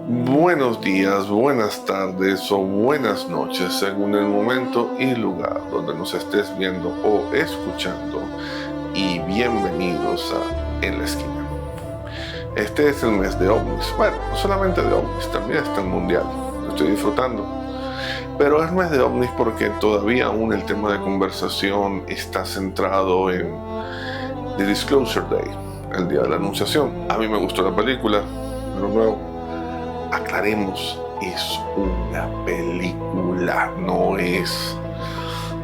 Buenos días, buenas tardes o buenas noches, según el momento y lugar donde nos estés viendo o escuchando, y bienvenidos a En la Esquina. Este es el mes de ovnis. Bueno, no solamente de ovnis, también está el mundial. Lo estoy disfrutando. Pero es mes de ovnis porque todavía aún el tema de conversación está centrado en The Disclosure Day, el día de la anunciación. A mí me gustó la película, pero nuevo. Aclaremos, es una película, no es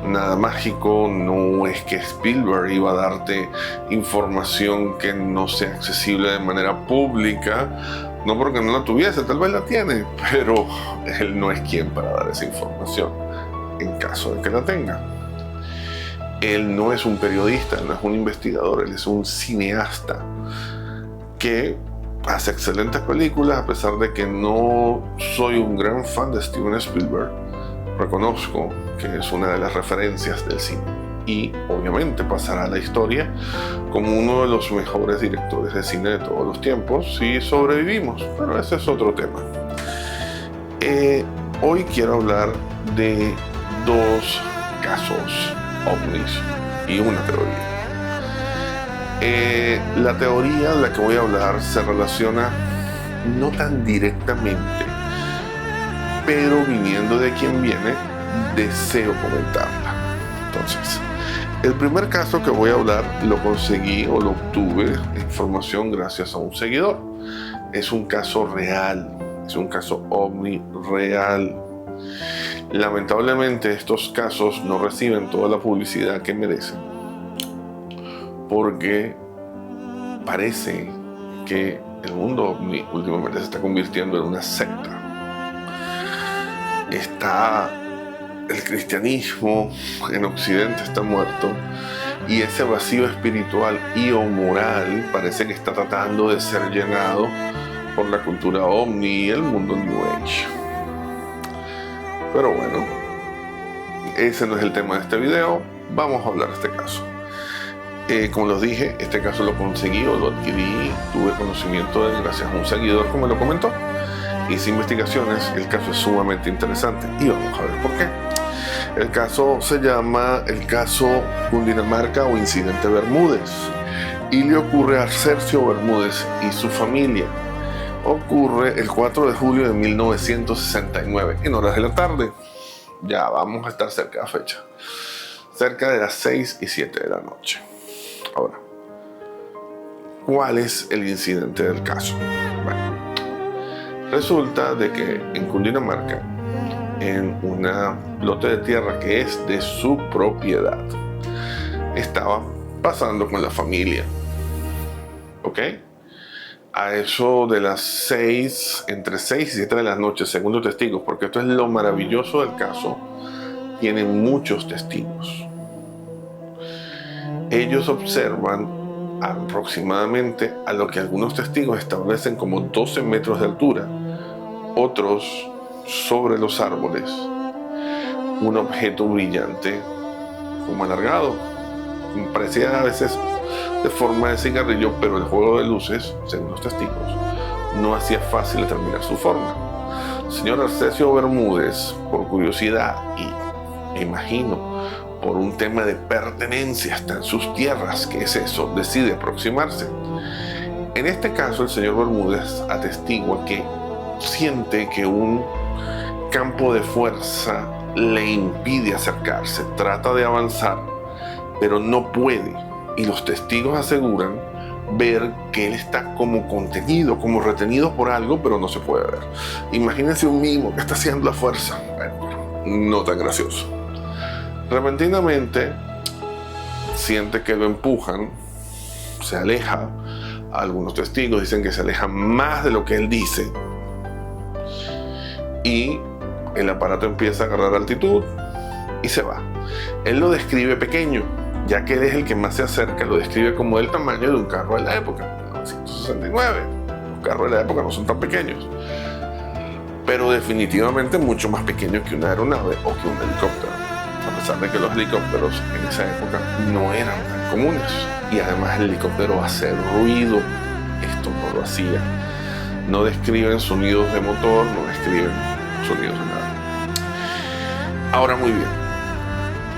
nada mágico, no es que Spielberg iba a darte información que no sea accesible de manera pública, no porque no la tuviese, tal vez la tiene, pero él no es quien para dar esa información, en caso de que la tenga. Él no es un periodista, no es un investigador, él es un cineasta que hace excelentes películas, a pesar de que no soy un gran fan de Steven Spielberg. Reconozco que es una de las referencias del cine y obviamente pasará a la historia como uno de los mejores directores de cine de todos los tiempos si sobrevivimos, pero ese es otro tema. Hoy quiero hablar de dos casos ovnis y una teoría. La teoría de la que voy a hablar se relaciona no tan directamente, pero viniendo de quien viene, deseo comentarla. Entonces, el primer caso que voy a hablar lo conseguí o lo obtuve información gracias a un seguidor. Es un caso real, es un caso ovni real. Lamentablemente estos casos no reciben toda la publicidad que merecen, porque parece que el mundo ovni últimamente se está convirtiendo en una secta. El cristianismo en Occidente está muerto y ese vacío espiritual y o moral parece que está tratando de ser llenado por la cultura ovni y el mundo New Age. Pero bueno, ese no es el tema de este video. Vamos a hablar de este caso. Como les dije, este caso lo conseguí o lo adquirí, tuve conocimiento de él gracias a un seguidor que me lo comentó. Hice investigaciones, el caso es sumamente interesante y vamos a ver por qué. El caso se llama el caso Cundinamarca o Incidente Bermúdez y le ocurre a Sergio Bermúdez y su familia. Ocurre el 4 de julio de 1969 en horas de la tarde. Ya vamos a estar cerca de la fecha, cerca de las 6 y 7 de la noche. Ahora, ¿cuál es el incidente del caso? Bueno, resulta de que en Cundinamarca, en un lote de tierra que es de su propiedad, estaba pasando con la familia, ¿ok? A eso de las 6, entre 6 y 7 de la noche, según los testigos, porque esto es lo maravilloso del caso, tienen muchos testigos. Ellos observan aproximadamente a lo que algunos testigos establecen como 12 metros de altura, otros sobre los árboles, un objeto brillante como alargado, parecía a veces de forma de cigarrillo, pero el juego de luces, según los testigos, no hacía fácil determinar su forma. El señor Arcesio Bermúdez, por curiosidad y me imagino por un tema de pertenencia hasta en sus tierras, que es eso, decide aproximarse. En este caso, el señor Bermúdez atestigua que siente que un campo de fuerza le impide acercarse, trata de avanzar, pero no puede, y los testigos aseguran ver que él está como contenido, como retenido por algo, pero no se puede ver. Imagínense un mimo que está haciendo la fuerza. Bueno, no tan gracioso. Repentinamente siente que lo empujan, se aleja. Algunos testigos dicen que se aleja más de lo que él dice y el aparato empieza a agarrar altitud y se va. Él lo describe pequeño, ya que él es el que más se acerca, lo describe como del tamaño de un carro de la época, 1969. Los carros de la época no son tan pequeños, pero definitivamente mucho más pequeños que una aeronave o que un helicóptero, a pesar de que los helicópteros en esa época no eran tan comunes y además el helicóptero hace ruido, esto no lo hacía. No describen sonidos de motor, no describen sonidos de nada. Ahora, muy bien,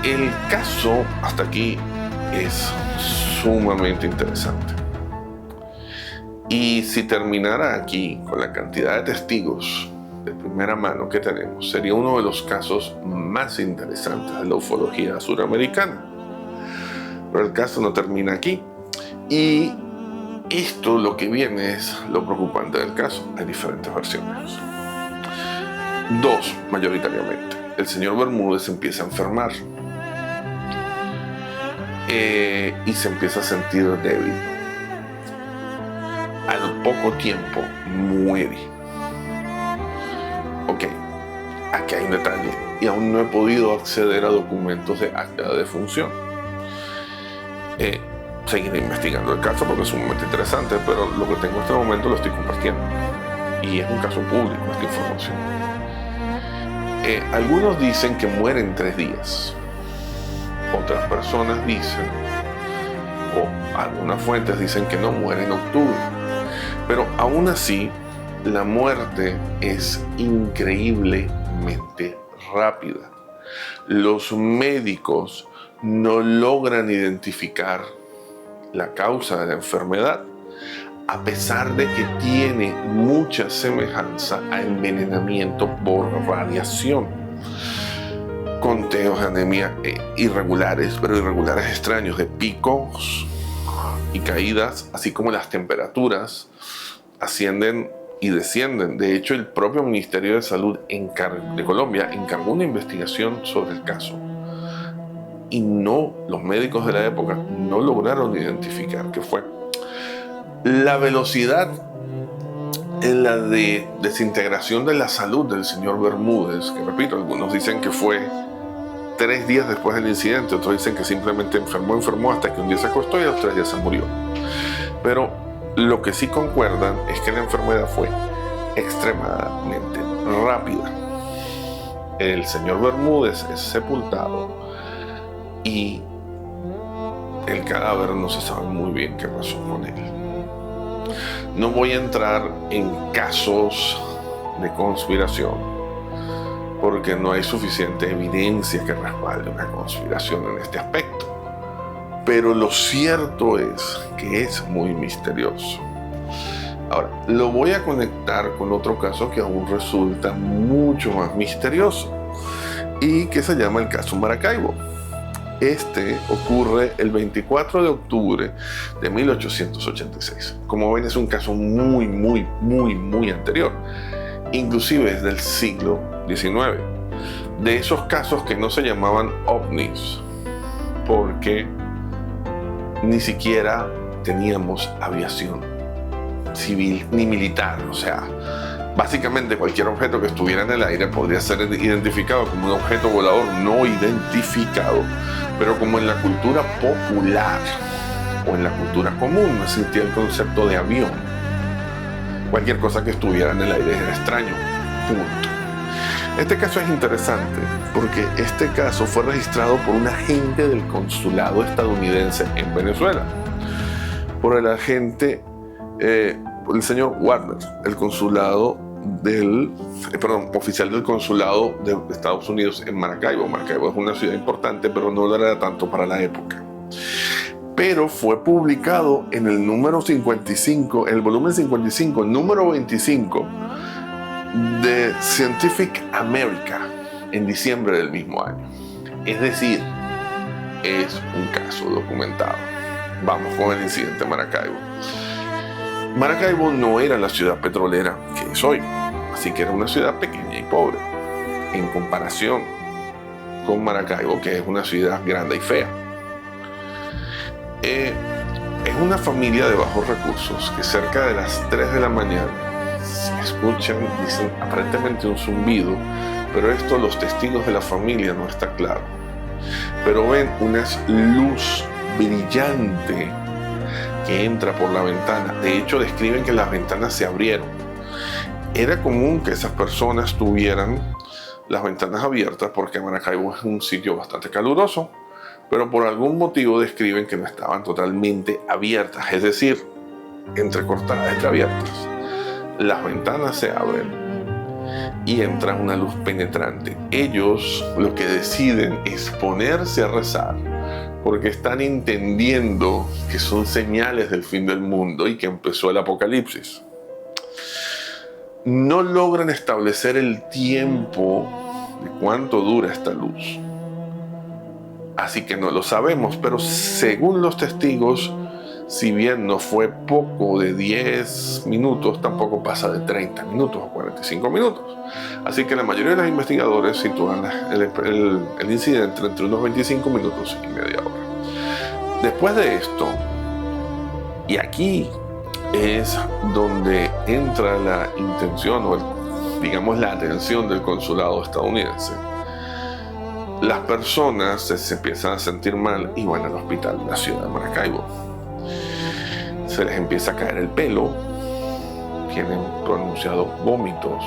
el caso hasta aquí es sumamente interesante. Y si terminara aquí con la cantidad de testigos de primera mano que tenemos, sería uno de los casos más interesantes de la ufología suramericana. Pero el caso no termina aquí. Y esto, lo que viene, es lo preocupante del caso. Hay diferentes versiones. Dos, mayoritariamente. El señor Bermúdez empieza a enfermar y se empieza a sentir débil. Al poco tiempo muere. Ok, aquí hay un detalle, y aún no he podido acceder a documentos de acta de defunción. Seguiré investigando el caso porque es sumamente interesante, pero lo que tengo en este momento lo estoy compartiendo. Y es un caso público esta información. Algunos dicen que muere en 3 días. Otras personas dicen, o algunas fuentes dicen, que no muere en octubre. Pero aún así, la muerte es increíblemente rápida. Los médicos no logran identificar la causa de la enfermedad, a pesar de que tiene mucha semejanza a envenenamiento por radiación. Conteos de anemia irregulares, pero irregulares extraños, de picos y caídas, así como las temperaturas ascienden y descienden. De hecho, el propio Ministerio de Salud de Colombia encargó una investigación sobre el caso. Y los médicos de la época no lograron identificar qué fue. La velocidad en la desintegración de la salud del señor Bermúdez, que repito, algunos dicen que fue 3 días después del incidente, otros dicen que simplemente enfermó hasta que un día se acostó y a los 3 días se murió. Pero lo que sí concuerdan es que la enfermedad fue extremadamente rápida. El señor Bermúdez es sepultado y el cadáver no se sabe muy bien qué pasó con él. No voy a entrar en casos de conspiración porque no hay suficiente evidencia que respalde una conspiración en este aspecto. Pero lo cierto es que es muy misterioso. Ahora, lo voy a conectar con otro caso que aún resulta mucho más misterioso y que se llama el caso Maracaibo. Este ocurre el 24 de octubre de 1886. Como ven, es un caso muy anterior. Inclusive es del siglo XIX. De esos casos que no se llamaban ovnis, porque ni siquiera teníamos aviación civil ni militar. O sea, básicamente cualquier objeto que estuviera en el aire podría ser identificado como un objeto volador no identificado, pero como en la cultura popular o en la cultura común no existía el concepto de avión. Cualquier cosa que estuviera en el aire era extraño. Punto. Este caso es interesante porque este caso fue registrado por un agente del consulado estadounidense en Venezuela, por el agente, el señor Warner, el oficial del consulado de Estados Unidos en Maracaibo. Maracaibo es una ciudad importante, pero no lo era tanto para la época. Pero fue publicado en el número 55, el volumen 55, número 25 de Scientific America en diciembre del mismo año. Es decir, es un caso documentado. Vamos con el incidente de Maracaibo. Maracaibo no era la ciudad petrolera que es hoy, así que era una ciudad pequeña y pobre, en comparación con Maracaibo, que es una ciudad grande y fea. Es una familia de bajos recursos que cerca de las 3 de la mañana escuchan, dicen, aparentemente un zumbido, pero esto los testigos de la familia no está claro. Pero ven una luz brillante que entra por la ventana. De hecho, describen que las ventanas se abrieron. Era común que esas personas tuvieran las ventanas abiertas porque Maracaibo es un sitio bastante caluroso, pero por algún motivo describen que no estaban totalmente abiertas, es decir, entrecortadas, entreabiertas. las ventanas se abren y entra una luz penetrante. Ellos lo que deciden es ponerse a rezar porque están entendiendo que son señales del fin del mundo y que empezó el apocalipsis. No logran establecer el tiempo de cuánto dura esta luz. Así que no lo sabemos, pero según los testigos, si bien no fue poco de 10 minutos, tampoco pasa de 30 minutos o 45 minutos. Así que la mayoría de los investigadores sitúan el incidente entre unos 25 minutos y media hora. Después de esto, y aquí es donde entra la intención o digamos la atención del consulado estadounidense. Las personas se empiezan a sentir mal y van al hospital de la ciudad de Maracaibo. Se les empieza a caer el pelo, tienen pronunciados vómitos,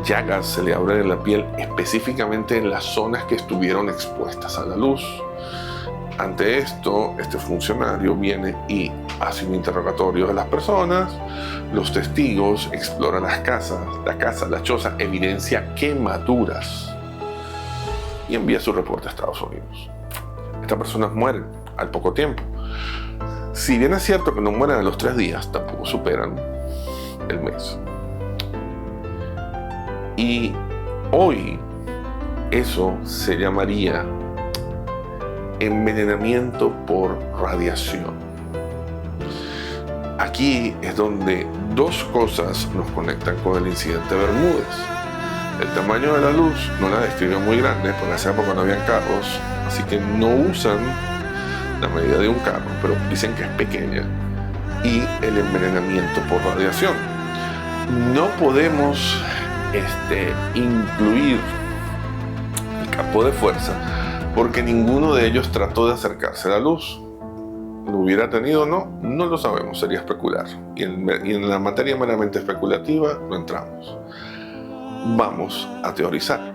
llagas se le abren en la piel, específicamente en las zonas que estuvieron expuestas a la luz. Ante esto, este funcionario viene y hace un interrogatorio de las personas. Los testigos exploran la casa, la choza, evidencia quemaduras y envía su reporte a Estados Unidos. Estas personas mueren al poco tiempo. Si bien es cierto que no mueren a los 3 días, tampoco superan el mes. Y hoy eso se llamaría envenenamiento por radiación. Aquí es donde dos cosas nos conectan con el incidente Bermúdez. El tamaño de la luz no la describió muy grande, porque en esa época no habían carros, así que no usan la medida de un carro, pero dicen que es pequeña. Y el envenenamiento por radiación. No podemos incluir el campo de fuerza porque ninguno de ellos trató de acercarse a la luz. ¿Lo hubiera tenido o no? No lo sabemos, sería especular. Y en la materia meramente especulativa no entramos. Vamos a teorizar.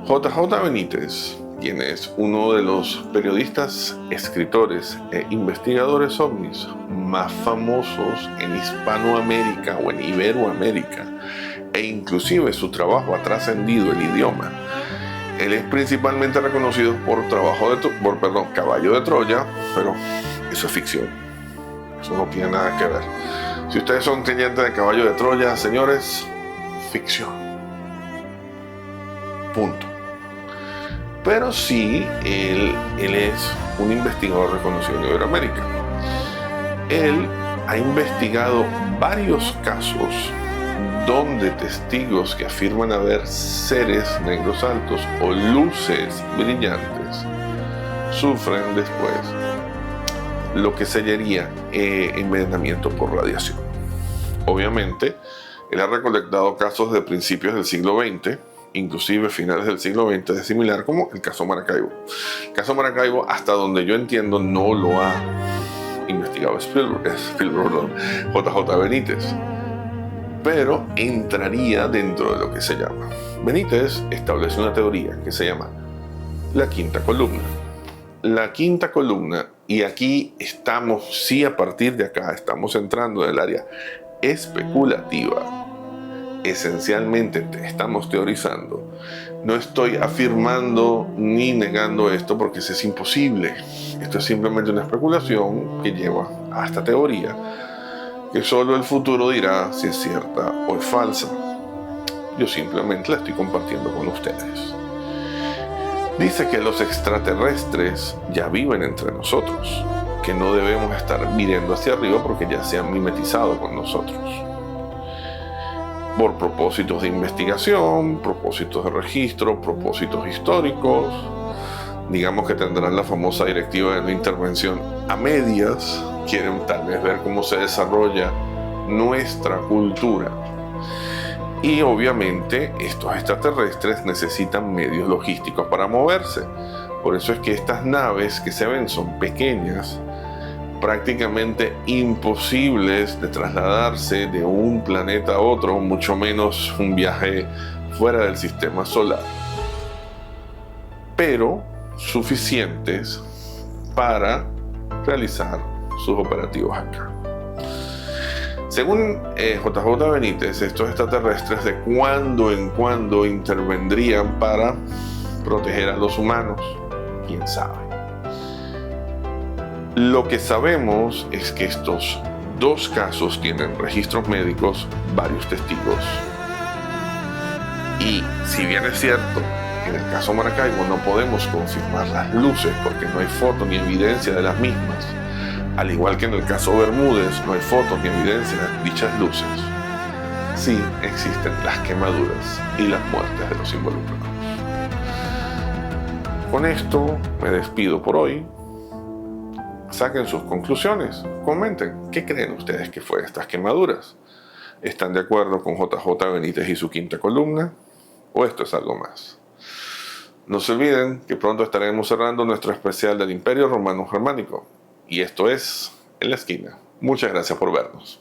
JJ Benítez, quien es uno de los periodistas, escritores e investigadores ovnis más famosos en Hispanoamérica o en Iberoamérica, e inclusive su trabajo ha trascendido el idioma. Él es principalmente reconocido por Caballo de Troya, pero eso es ficción. Eso no tiene nada que ver. Si ustedes son creyentes de Caballo de Troya, señores, ficción. Punto. Pero sí, él es un investigador reconocido en Iberoamérica. Él ha investigado varios casos donde testigos que afirman haber seres negros altos o luces brillantes sufren después lo que sería envenenamiento por radiación. Obviamente, él ha recolectado casos de principios del siglo XX, inclusive finales del siglo XX, de similar como el caso Maracaibo. El caso Maracaibo, hasta donde yo entiendo, no lo ha investigado JJ Benítez, pero entraría dentro de lo que se llama. Benítez establece una teoría que se llama la quinta columna. La quinta columna, y aquí estamos, sí, a partir de acá estamos entrando en el área especulativa. Esencialmente estamos teorizando. No estoy afirmando ni negando esto porque eso es imposible. Esto es simplemente una especulación que lleva a esta teoría, que solo el futuro dirá si es cierta o es falsa. Yo simplemente la estoy compartiendo con ustedes. Dice que los extraterrestres ya viven entre nosotros, que no debemos estar mirando hacia arriba porque ya se han mimetizado con nosotros. Por propósitos de investigación, propósitos de registro, propósitos históricos, digamos que tendrán la famosa directiva de no intervención a medias. Quieren tal vez ver cómo se desarrolla nuestra cultura. Y obviamente estos extraterrestres necesitan medios logísticos para moverse. Por eso es que estas naves que se ven son pequeñas, prácticamente imposibles de trasladarse de un planeta a otro, mucho menos un viaje fuera del sistema solar, pero suficientes para realizar sus operativos acá. Según JJ Benítez, estos extraterrestres de cuando en cuando intervendrían para proteger a los humanos. ¿Quién sabe? Lo que sabemos es que estos dos casos tienen registros médicos, varios testigos. Y si bien es cierto, en el caso Maracaibo no podemos confirmar las luces porque no hay foto ni evidencia de las mismas, al igual que en el caso Bermúdez no hay fotos ni evidencia de dichas luces, sí existen las quemaduras y las muertes de los involucrados. Con esto me despido por hoy. Saquen sus conclusiones, comenten, ¿qué creen ustedes que fue estas quemaduras? ¿Están de acuerdo con JJ Benítez y su quinta columna? ¿O esto es algo más? No se olviden que pronto estaremos cerrando nuestro especial del Imperio Romano Germánico. Y esto es En la Esquina. Muchas gracias por vernos.